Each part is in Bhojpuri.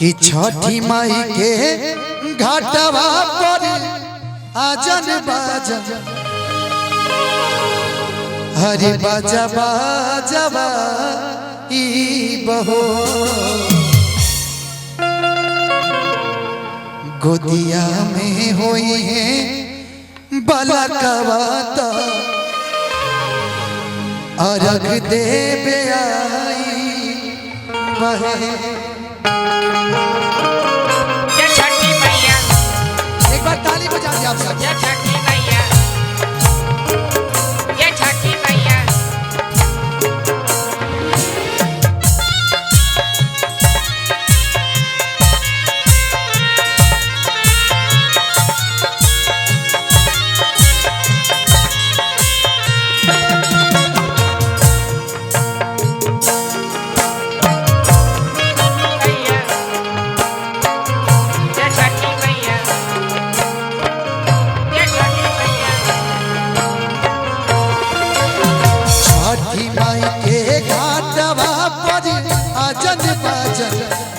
कि छठी माई के घाटवा पर आजन बाजा हरे बाजा बाजवा ई बहो गोदिया में होई है बलकवाता अरग देवे आई बहे छठी मैया एक बार ताली बजा दिया आप सब। छठी मैया छठी मैया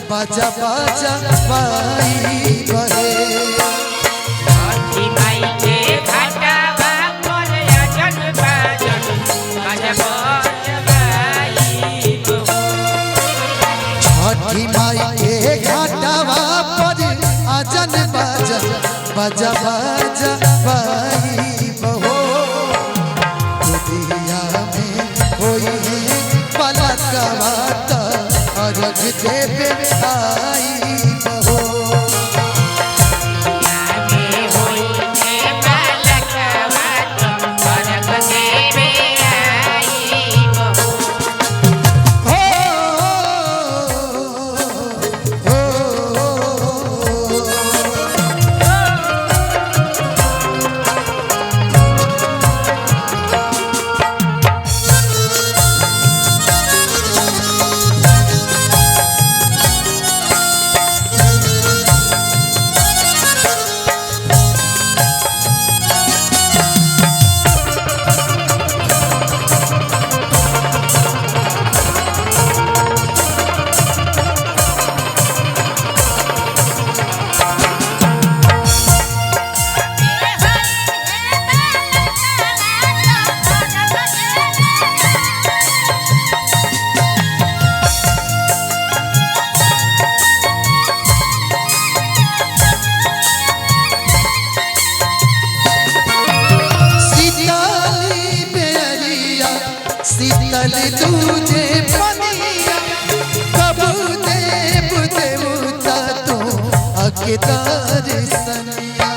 बाजा बाजा बाई बहे छठी माई के घाटवा पर आजन बाजन बाजा बाई बहो छठी माई के घाटवा पर आजन बाजा बाजा बाजा बाई बहो दुनिया में होई पलकवाता अरग देवे आई बहो शीतल तुझे पनिया कब देव देवता तो अकेदार सनिया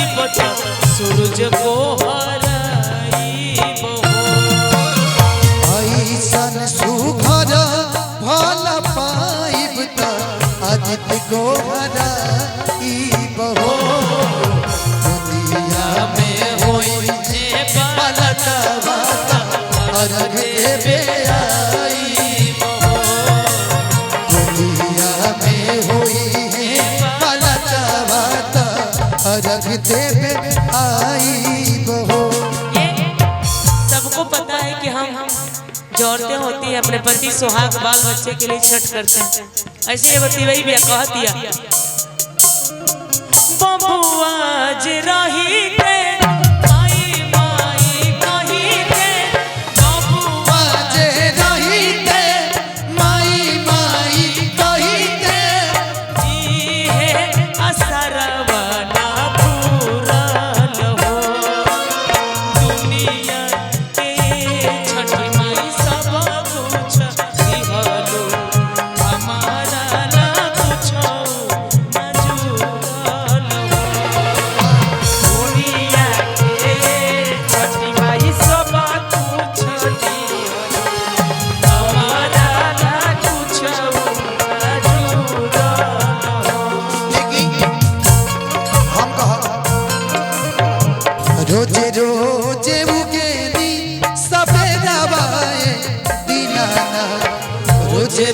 सूरज को हराई ऐसन सुघर भल पाइब त अजित को हराई बहो दुनिया में होई पलकवाता अरग देवे आई बहो दुनिया में होई पलकवाता अरग देवे आई बहो। सबको पता है कि हम औरतें होती है अपने पति सुहाग बाल बच्चे के लिए छठ करते हैं। ऐसे एगो तिवई भी कह दिया बबुआ जे रही ते माई माई कही ते बबुआ जे रही ते माई माई कही ते ई है असरवा ना पूरल हो दुनिया के छठी माई सब कुछ दिहलो हमारा ना कुछ ना जुड़ल हो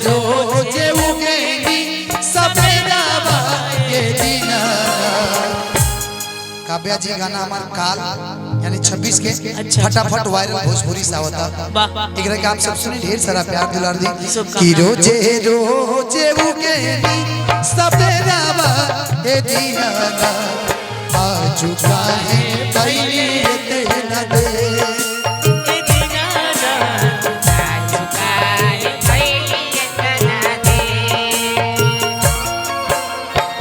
रोज उगेगी सवेरा ये दीना। काव्या जी गाना हमार काल यानी 26 के अच्छा। फटाफट वायरल भोजपुरी सा होता। वाह एक का आप सब सुनी, ढेर सारा प्यार दुलार दी। शुभकामनाएं। कि रोजे रोजे उगेगी सवेरा ये दीना। आज काहे पहले न दे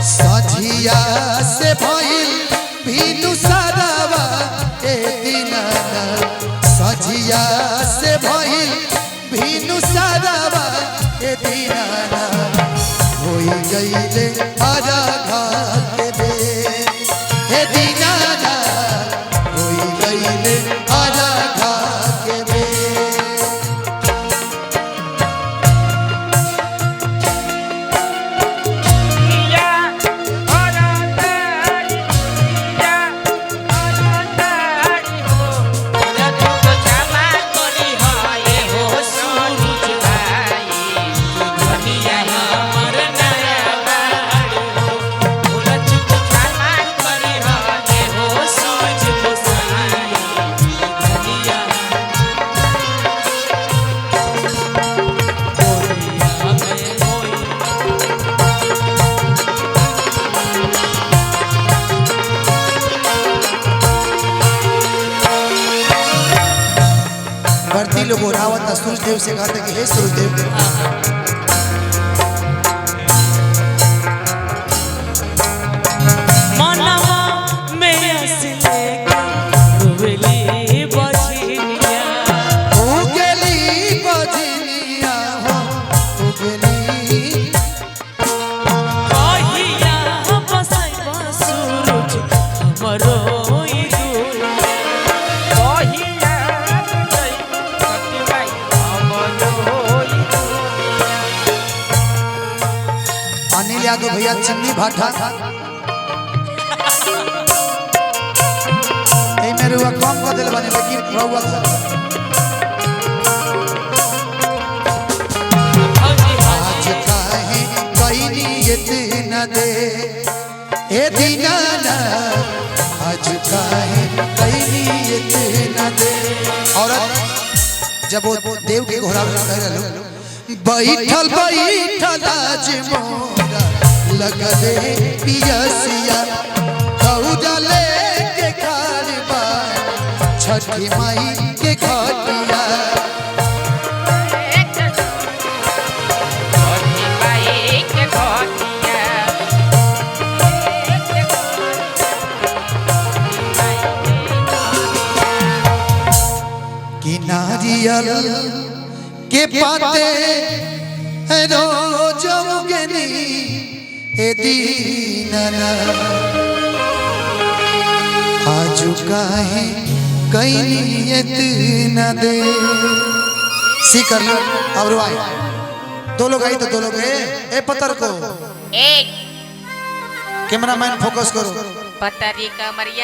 सझिया से भइल भीनु सारावा ए दीनाना। सझिया से भइल भीनु सारावा ए दीनाना। होई गईले आरा घाट दे ए दीनाना। होई गईले आरा घाट दे। भर्ती लोग रावत सूरज देव से कहते कि हे सूरज देव, मनवा में असले उगली बजनिया। उगली बजनिया हो उगली। कहिया बसैब सूरज हमरो ई दुनिया। कहिया बसैब सतीबाई हमरो ई दुनिया। अनिल यादव भैया चिन्नी भाटा ए मेरे हुआ कम कर दिल बने लेकिन रहुआ आज काहे कहीं नियत न दे ए दीनाना। आज काहे कहीं नियत न दे। औरत जब वो देव के घोड़ा कह रहलो बैठल बैठल आज मोरा लगले पियसिया। कौजा लेके खार बार छठी माई के घटिया। कि नारियल के पाते रोज उगनी ए दीनाना। आज काहे कहीं नियत न दे। सी कर लो अब रुआई। दो लोग आई तो दो लोग ए पत्थर को एक कैमरामैन फोकस करो। पतरी कमरिया